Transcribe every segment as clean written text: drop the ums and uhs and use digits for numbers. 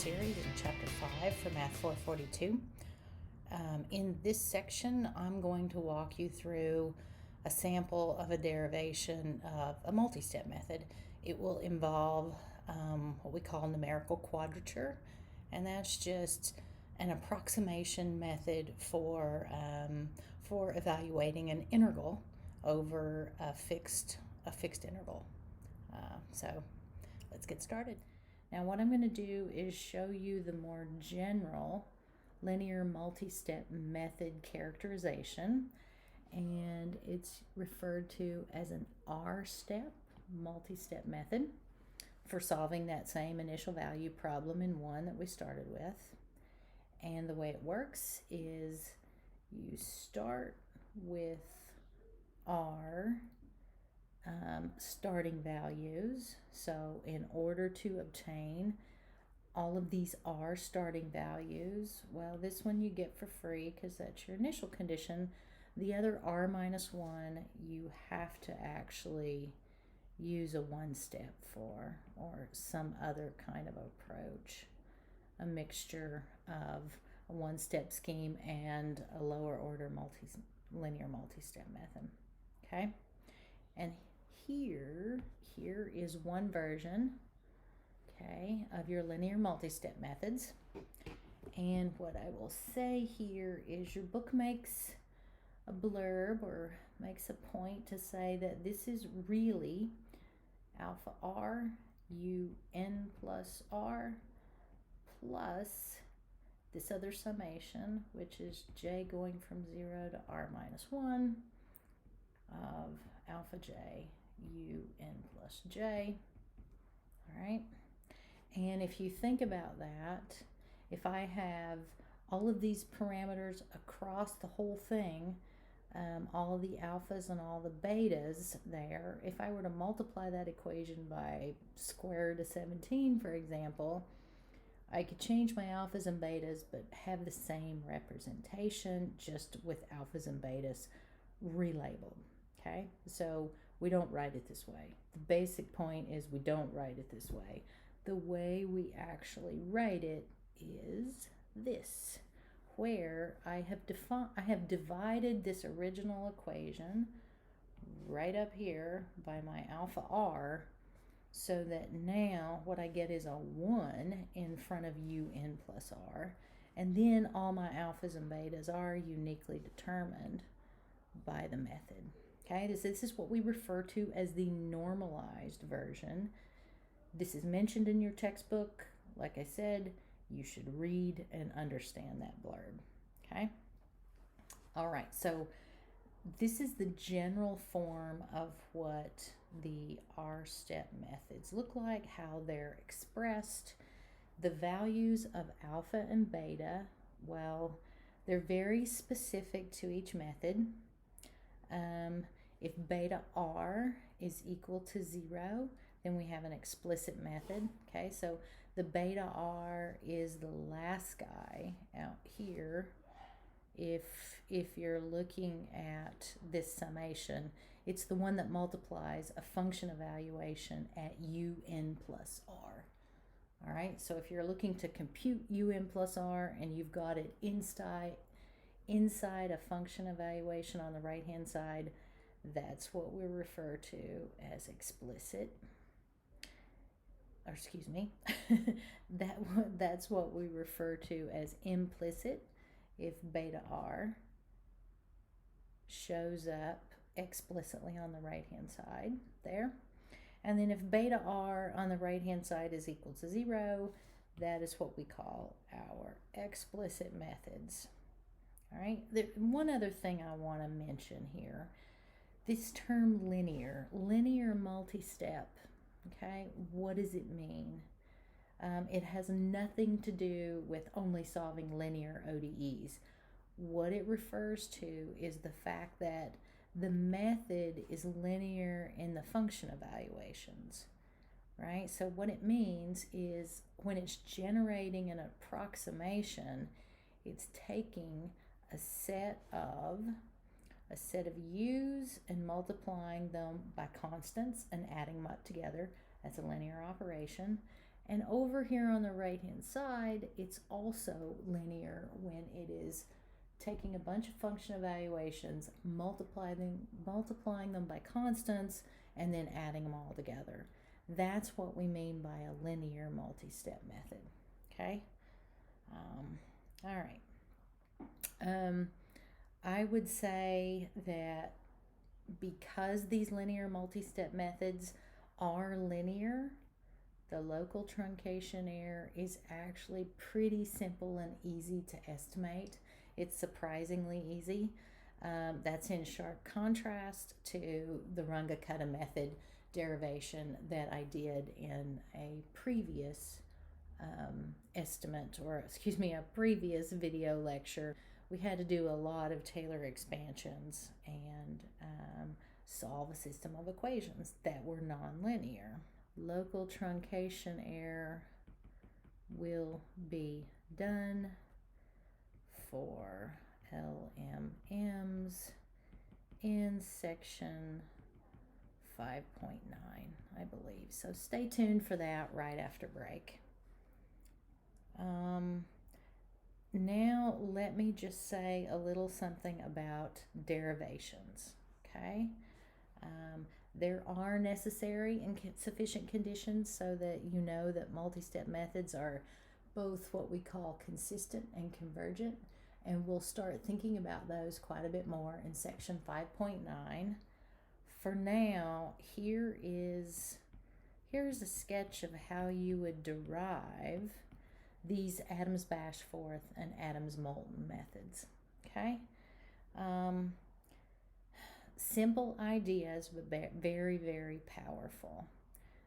series in Chapter 5 for Math 442. In this section, I'm going to walk you through a sample of a derivation of a multi-step method. It will involve what we call numerical quadrature, and that's just an approximation method for evaluating an integral over a fixed interval. So let's get started. Now what I'm going to do is show you the more general linear multi-step method characterization, and it's referred to as an R-step multi-step method for solving that same initial value problem in 1 that we started with. And the way it works is you start with R starting values. So in order to obtain all of these R starting values, well, this one you get for free because that's your initial condition. The other R minus 1 you have to actually use a one-step for, or some other kind of approach, a mixture of a one-step scheme and a lower order linear multi-step method. Okay, and here is one version, okay, of your linear multi-step methods. And what I will say here is your book makes a blurb or makes a point to say that this is really alpha R u n plus R plus this other summation, which is j going from 0 to r minus 1 of alpha j u n plus j. All right, and if you think about that, if I have all of these parameters across the whole thing, all the alphas and all the betas there, if I were to multiply that equation by square root of 17, for example, I could change my alphas and betas but have the same representation, just with alphas and betas relabeled. Okay, so we don't write it this way. The basic point is we don't write it this way. The way we actually write it is this, where I have divided this original equation right up here by my alpha R, so that now what I get is a 1 in front of un plus R, and then all my alphas and betas are uniquely determined by the method. Okay, this is what we refer to as the normalized version. This is mentioned in your textbook. Like I said, you should read and understand that blurb. Okay, all right, so this is the general form of what the R-step methods look like, how they're expressed. The values of alpha and beta, well, they're very specific to each method. If beta R is equal to 0, then we have an explicit method. Okay, so the beta R is the last guy out here. If you're looking at this summation, it's the one that multiplies a function evaluation at un plus R. All right, so if you're looking to compute un plus R and you've got it inside a function evaluation on the right hand side, that's what we refer to as explicit. Or excuse me, that's what we refer to as implicit if beta R shows up explicitly on the right hand side there. And then if beta R on the right hand side is equal to 0, that is what we call our explicit methods. All right, one other thing I want to mention here, this term linear multi-step, okay, what does it mean? It has nothing to do with only solving linear ODEs. What it refers to is the fact that the method is linear in the function evaluations, right? So what it means is when it's generating an approximation, it's taking a set of u's and multiplying them by constants and adding them up together. That's a linear operation. And over here on the right hand side, it's also linear when it is taking a bunch of function evaluations, multiplying them by constants, and then adding them all together. That's what we mean by a linear multi-step method. Okay? All right. I would say that because these linear multi-step methods are linear, the local truncation error is actually pretty simple and easy to estimate. It's surprisingly easy. That's in sharp contrast to the Runge-Kutta method derivation that I did in a previous a previous video lecture. We had to do a lot of Taylor expansions and solve a system of equations that were nonlinear. Local truncation error will be done for LMMs in section 5.9, I believe. So stay tuned for that right after break. Now let me just say a little something about derivations, okay? There are necessary and sufficient conditions so that you know that multi-step methods are both what we call consistent and convergent, and we'll start thinking about those quite a bit more in section 5.9. For now, here's a sketch of how you would derive these Adams-Bashforth and Adams-Moulton methods, okay? Simple ideas, but very, very powerful.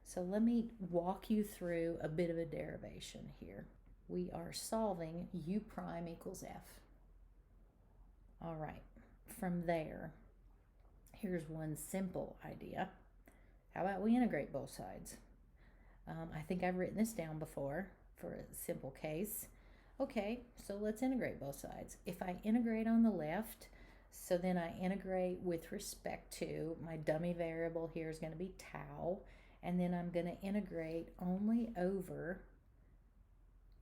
So let me walk you through a bit of a derivation here. We are solving u prime equals f. All right, from there, here's one simple idea. How about we integrate both sides? I think I've written this down before for a simple case. Okay, so let's integrate both sides. If I integrate on the left, so then I integrate with respect to my dummy variable here is going to be tau, and then I'm going to integrate only over,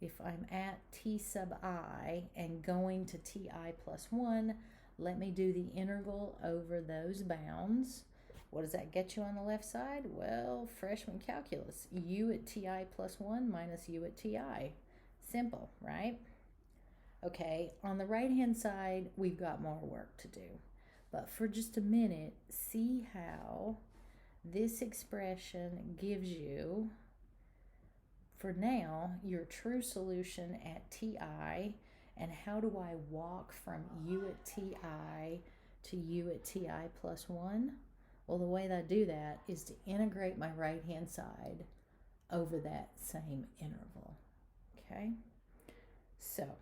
if I'm at t sub I and going to ti plus 1, let me do the integral over those bounds. What does that get you on the left side? Well, freshman calculus, u at ti plus 1 minus u at ti. Simple, right? Okay, on the right-hand side, we've got more work to do. But for just a minute, see how this expression gives you, for now, your true solution at ti, and how do I walk from u at ti to u at ti plus 1? Well, the way that I do that is to integrate my right-hand side over that same interval, okay? So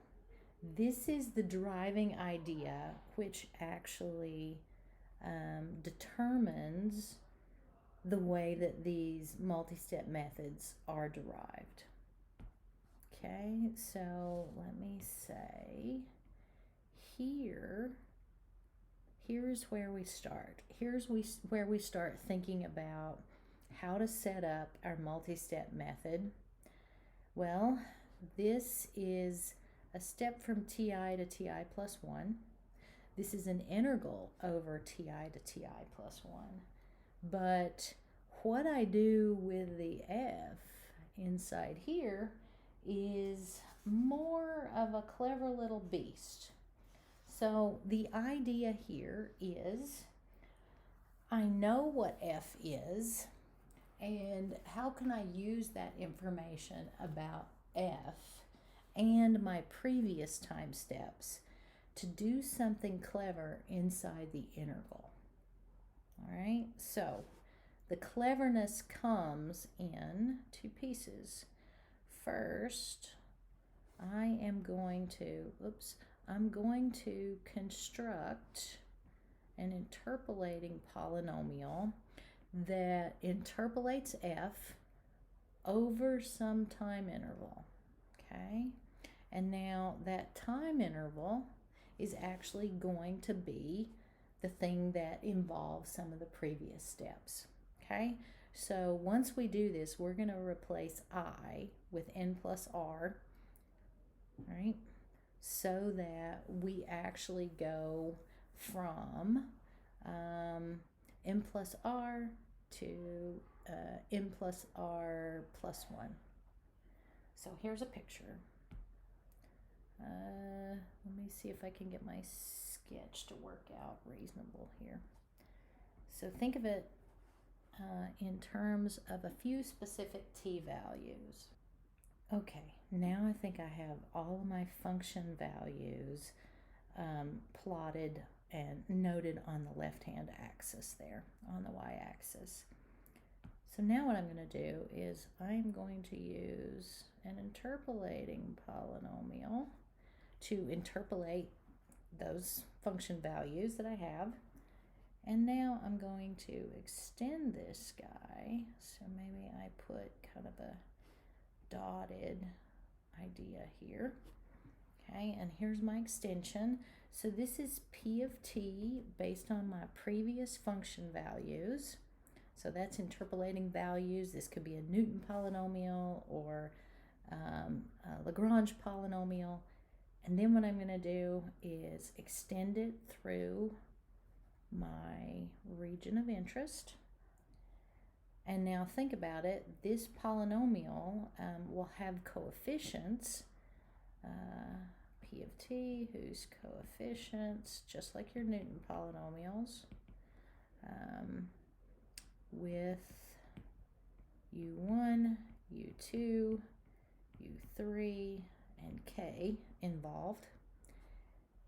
this is the driving idea which actually determines the way that these multi-step methods are derived. Okay, so let me say here's where we start. Where we start thinking about how to set up our multi-step method. Well, this is a step from ti to ti plus 1. This is an integral over ti to ti plus 1. But what I do with the f inside here is more of a clever little beast. So the idea here is I know what f is, and how can I use that information about f and my previous time steps to do something clever inside the interval. All right, so the cleverness comes in two pieces. First, I'm going to construct an interpolating polynomial that interpolates f over some time interval, okay? And now that time interval is actually going to be the thing that involves some of the previous steps, okay? So once we do this, we're going to replace I with n plus r, right? So that we actually go from n plus r to n plus r plus 1. So here's a picture. Let me see if I can get my sketch to work out reasonable here. So think of it in terms of a few specific t values. Okay, now I think I have all of my function values plotted and noted on the left-hand axis there, on the y-axis. So now what I'm going to do is I'm going to use an interpolating polynomial to interpolate those function values that I have. And now I'm going to extend this guy. So maybe I put kind of a dotted idea here. Okay, and here's my extension. So this is p of t based on my previous function values. So that's interpolating values. This could be a Newton polynomial or a Lagrange polynomial. And then what I'm going to do is extend it through my region of interest. And now think about it. This polynomial will have coefficients, p of t, whose coefficients, just like your Newton polynomials, with u1, u2, u3, and k involved.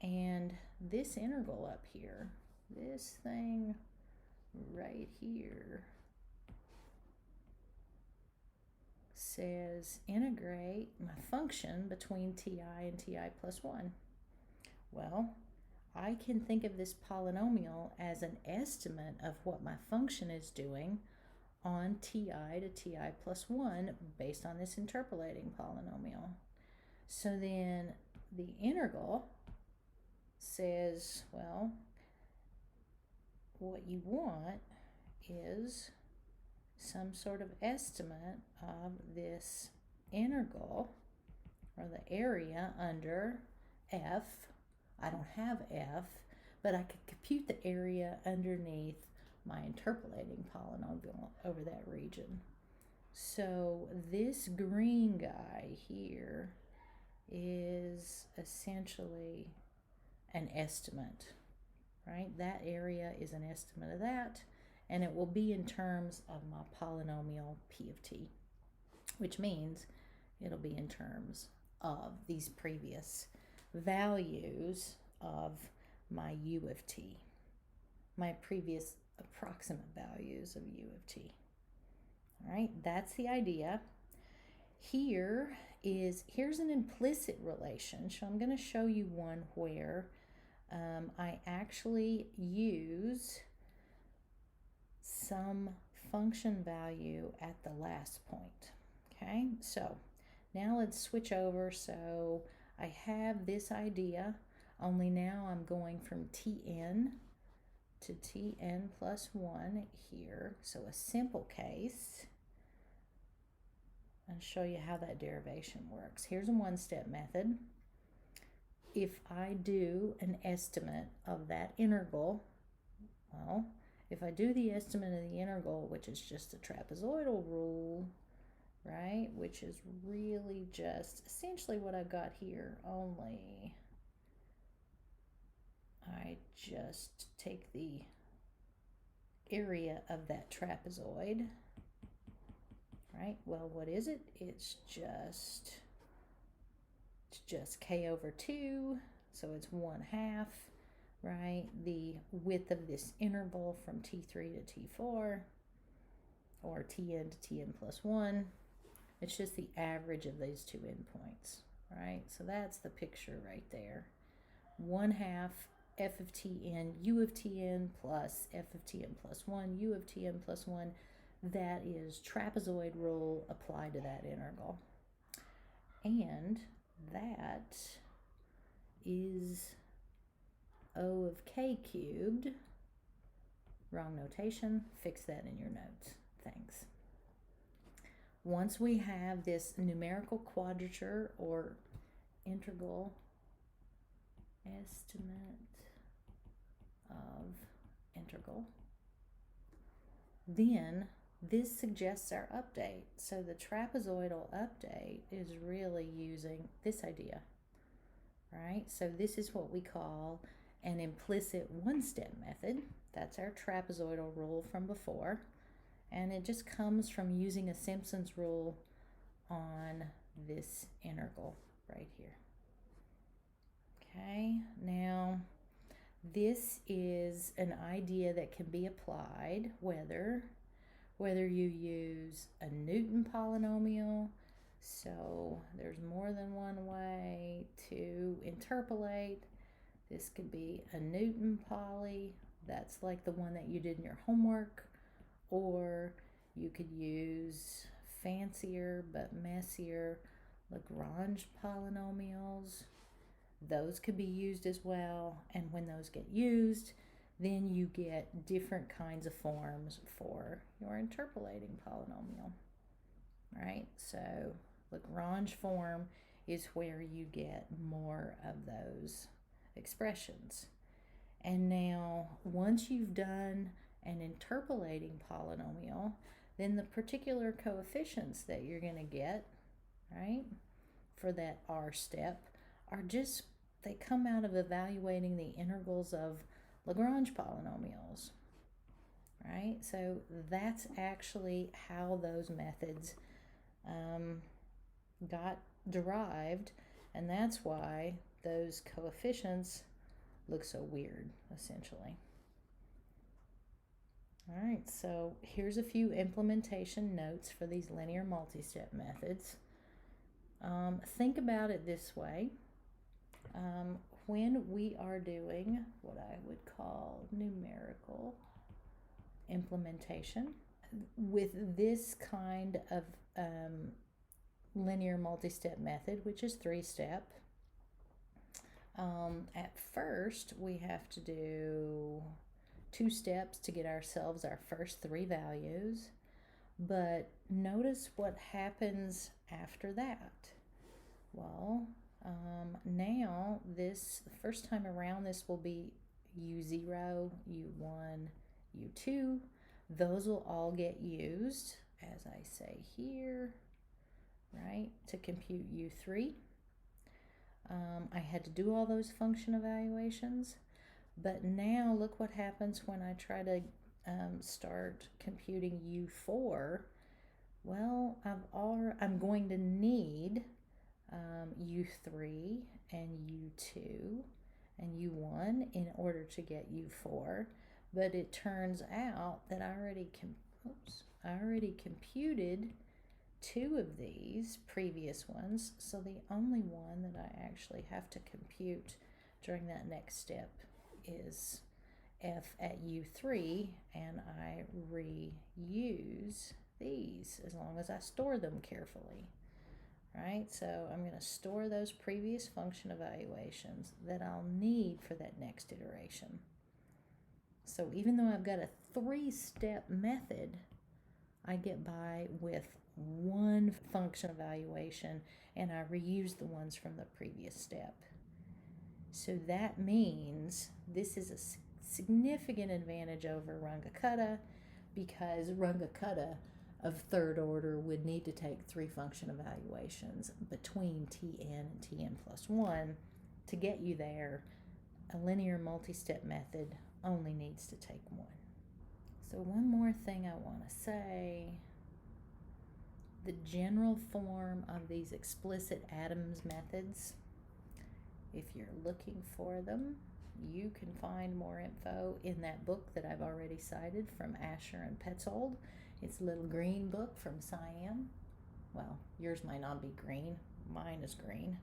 And this integral up here, this thing right here, says integrate my function between ti and ti plus 1. Well, I can think of this polynomial as an estimate of what my function is doing on ti to ti plus 1 based on this interpolating polynomial. So then the integral says, well, what you want is some sort of estimate of this integral, or the area under f. I don't have f, but I could compute the area underneath my interpolating polynomial over that region. So this green guy here is essentially an estimate, right? That area is an estimate of that, and it will be in terms of my polynomial p of t, which means it'll be in terms of these previous values of my u of t, my previous approximate values of u of t. All right, that's the idea. Here's an implicit relation. So I'm going to show you one where I actually use some function value at the last point. Okay, so now let's switch over. So I have this idea, only now I'm going from tn to tn plus 1 here. So a simple case. I'll show you how that derivation works. Here's a one-step method. If I do an estimate of that integral, well, if I do the estimate of the integral, which is just the trapezoidal rule, right, which is really just essentially what I've got here, only I just take the area of that trapezoid, right? Well, what is it? It's just k over 2, so it's 1/2, right? The width of this interval from t3 to t4, or tn to tn plus 1, it's just the average of these two endpoints, right? So that's the picture right there. 1/2 f of tn, u of tn plus f of tn plus 1, u of tn plus 1. That is trapezoid rule applied to that integral. And that is O of k cubed. Wrong notation. Fix that in your notes. Thanks. once we have this numerical quadrature or integral estimate of integral, then this suggests our update. So the trapezoidal update is really using this idea, right? So this is what we call an implicit one-step method. That's our trapezoidal rule from before. And it just comes from using a Simpson's rule on this integral right here. Okay, now this is an idea that can be applied whether you use a Newton polynomial, so there's more than one way to interpolate. This could be a Newton poly, that's like the one that you did in your homework, or you could use fancier but messier Lagrange polynomials. Those could be used as well, and when those get used, then you get different kinds of forms for your interpolating polynomial, right? So Lagrange form is where you get more of those expressions. And now once you've done an interpolating polynomial, then the particular coefficients that you're going to get, right, for that R step are just, they come out of evaluating the integrals of Lagrange polynomials, right? So that's actually how those methods got derived, and that's why those coefficients look so weird, essentially. All right, so here's a few implementation notes for these linear multistep methods. Think about it this way. When we are doing what I would call numerical implementation with this kind of linear multistep method, which is 3-step, at first we have to do 2 steps to get ourselves our first 3 values, but notice what happens after that. Well, now this, the first time around, this will be U0, U1, U2. Those will all get used, as I say here, right, to compute U3. I had to do all those function evaluations, but now look what happens when I try to start computing U4. Well, I'm going to need U3 and U2 and U1 in order to get U4, but it turns out that I already computed 2 of these previous ones, so the only one that I actually have to compute during that next step is F at U3, and I reuse these as long as I store them carefully. Right, so I'm going to store those previous function evaluations that I'll need for that next iteration. So even though I've got a 3-step method, I get by with 1 function evaluation, and I reuse the ones from the previous step. So that means this is a significant advantage over Runge-Kutta, because Runge-Kutta of 3rd order would need to take 3 function evaluations between Tn and Tn plus 1 to get you there. A linear multistep method only needs to take 1. So one more thing I want to say. The general form of these explicit atoms methods, if you're looking for them, you can find more info in that book that I've already cited from Asher and Petzold. It's a little green book from Cyan. Well, yours might not be green. Mine is green.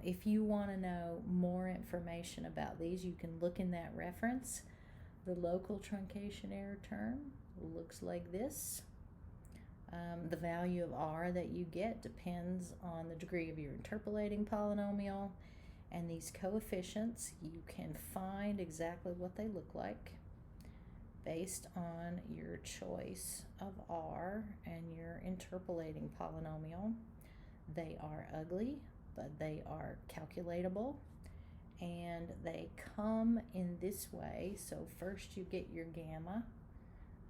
If you want to know more information about these, you can look in that reference. The local truncation error term looks like this. The value of R that you get depends on the degree of your interpolating polynomial, and these coefficients, you can find exactly what they look like. based on your choice of R and your interpolating polynomial. They are ugly, but they are calculatable, and they come in this way. So first you get your gamma,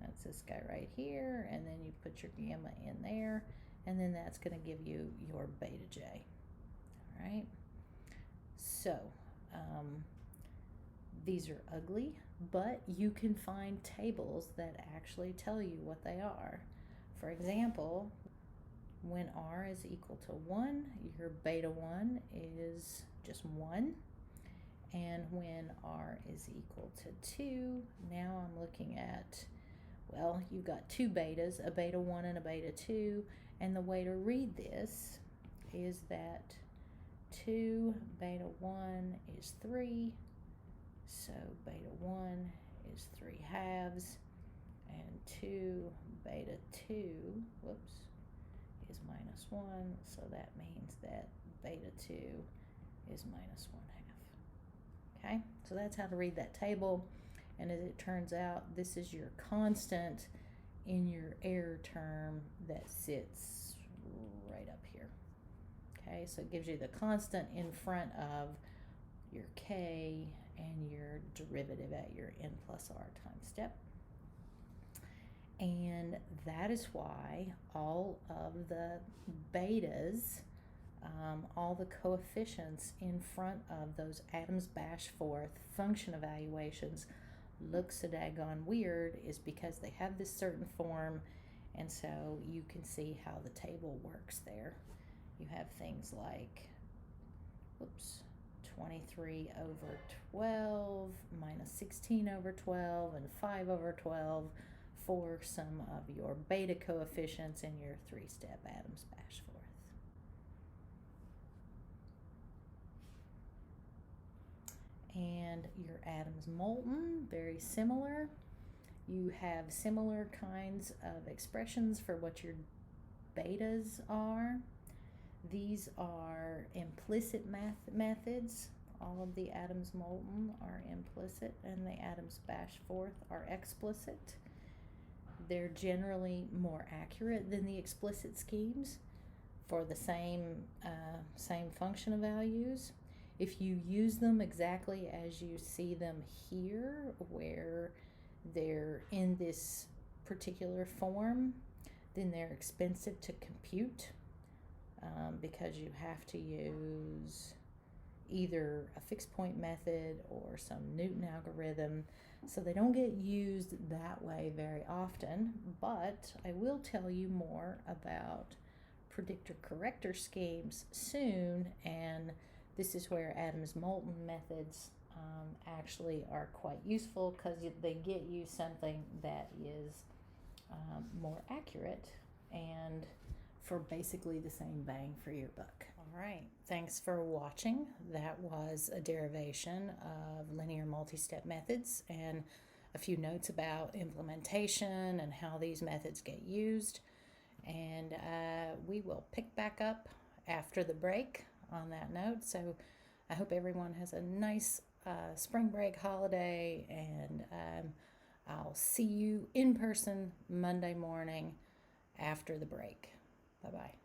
that's this guy right here, and then you put your gamma in there, and then that's going to give you your beta j. All right, so these are ugly, but you can find tables that actually tell you what they are. For example, when r is equal to 1, your beta 1 is just 1. And when r is equal to 2, now I'm looking at, well, you've got two betas, a beta 1 and a beta 2. And the way to read this is that 2 beta 1 is 3. So beta 1 is 3/2, and 2 beta 2, whoops, is -1, so that means that beta 2 is -1/2. Okay, so that's how to read that table, and as it turns out, this is your constant in your error term that sits right up here. Okay, so it gives you the constant in front of your k and your derivative at your n plus r time step. And that is why all of the betas, all the coefficients in front of those Adams-Bashforth function evaluations look so daggone weird, is because they have this certain form, and so you can see how the table works there. You have things like, whoops, 23/12 minus 16/12 and 5/12 for some of your beta coefficients in your three-step Adams-Bashforth. And your Adams-Moulton, very similar. You have similar kinds of expressions for what your betas are. These are implicit methods. All of the Adams-Moulton are implicit, and the Adams-Bashforth are explicit. They're generally more accurate than the explicit schemes for the same function of values. If you use them exactly as you see them here, where they're in this particular form, then they're expensive to compute. Because you have to use either a fixed point method or some Newton algorithm, so they don't get used that way very often. But I will tell you more about predictor corrector schemes soon, and this is where Adams-Moulton methods actually are quite useful, because they get you something that is more accurate and for basically the same bang for your buck. All right, thanks for watching. That was a derivation of linear multi-step methods and a few notes about implementation and how these methods get used. And we will pick back up after the break on that note. So I hope everyone has a nice spring break holiday, and I'll see you in person Monday morning after the break. Bye-bye.